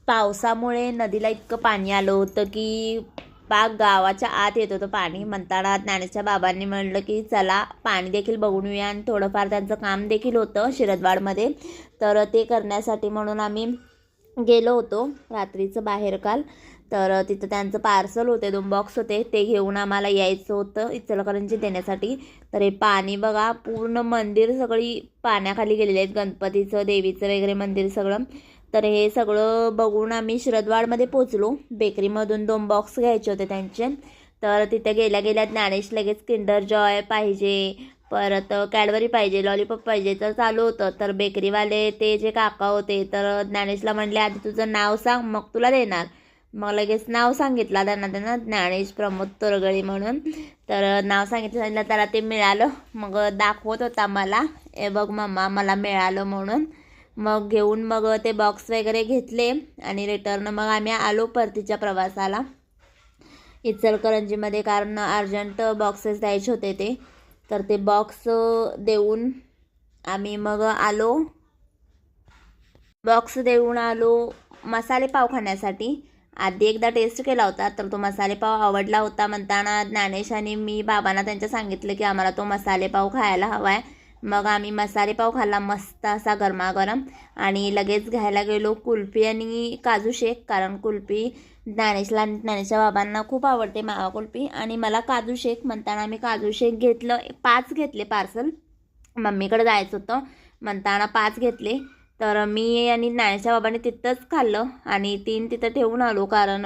पावसामुळे नदीला इतकं पाणी आलं होतं की पाक गावाच्या आत येत होतं पाणी. म्हणताना ज्ञानेशच्या बाबांनी म्हणलं की चला पाणी देखील बघून येऊया, आणि थोडंफार त्यांचं काम देखील होतं शिरदवाडमध्ये, तर ते करण्यासाठी म्हणून आम्ही गेलो होतो रात्रीचं बाहेर काल. तर तिथं त्यांचं पार्सल होते, 2 बॉक्स होते, ते घेऊन आम्हाला यायचं होतं इचलकरंजी देण्यासाठी. तर हे पाणी बघा, पूर्ण मंदिर सगळी पाण्याखाली गेलेली आहेत, गणपतीचं देवीचं वगैरे मंदिर सगळं. तर हे सगळं बघून आम्ही शिरदवाडमध्ये पोचलो. बेकरीमधून 2 बॉक्स घ्यायचे होते त्यांचे. तर तिथे गेल्या गेल्या ज्ञानेश लगेच किंडर जॉय पाहिजे, परत कॅडबरी पाहिजे, लॉलीपॉप पाहिजे तर चालू होतं. तर बेकरीवाले ते जे काका होते तर ज्ञानेशला म्हणले आधी तुझं नाव सांग मग तुला देणार. मग लगेच नाव सांगितलं त्यांना ज्ञानेश प्रमोद तोरगळे म्हणून. तर नाव सांगितलं त्याला ते मिळालं. मग दाखवत होता मला, ए बघ मम्मा मला मिळालं म्हणून. मग घेऊन मग ते बॉक्स वगैरे घेतले आणि रिटर्न मग आम्ही आलो परतीच्या प्रवासाला इचलकरंजीमध्ये, कारण अर्जंट बॉक्सेस द्यायचे होते ते. तर ते बॉक्स देऊन आम्ही मग आलो, बॉक्स देऊन आलो मसाले पाव खाण्यासाठी. आधी एकदा टेस्ट केला होता तर तो मसाले पाव आवडला होता. म्हणताना ज्ञानेश आणि मी बाबांना त्यांच्या सांगितलं की आम्हाला तो मसाले पाव खायला हवा आहे. मग आम्ही मसाले पाव खाल्ला मस्त असा गरमागरम. आणि लगेच घ्यायला गेलो कुल्फी आणि काजू शेक, कारण कुल्फी ज्ञानेशला आणि ज्ञानेशच्या बाबांना खूप आवडते मावा कुल्फी, आणि मला काजू शेक. म्हणताना आम्ही काजू शेक घेतलं. 5 घेतले पार्सल, मम्मीकडे जायचं होतं म्हणताना 5 घेतले. तर मी आणि ज्ञानेशच्या बाबांनी तिथंच खाल्लं आणि 3 तिथं ठेवून आलो, कारण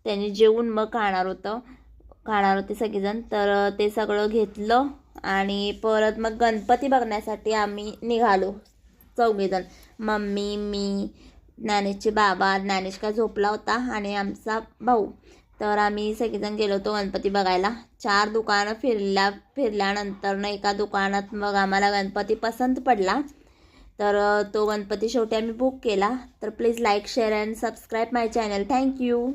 त्यांनी जेवून मग खाणार होते सगळेजण. तर ते सगळं घेतलं आणि परत मग गणपती बघण्यासाठी आम्ही निघालो चौघेजण, मम्मी, मी, ज्ञानेशचे बाबा, ज्ञानेश का झोपला होता, आणि आमचा भाऊ. तर आम्ही सगळेजण गेलो होतो गणपती बघायला. 4 दुकानं फिरल्यानंतर एका दुकानात मग आम्हाला गणपती पसंत पडला. तर तो गणपती शेवटी आम्ही बुक केला. तर please like, share and subscribe my channel. Thank you.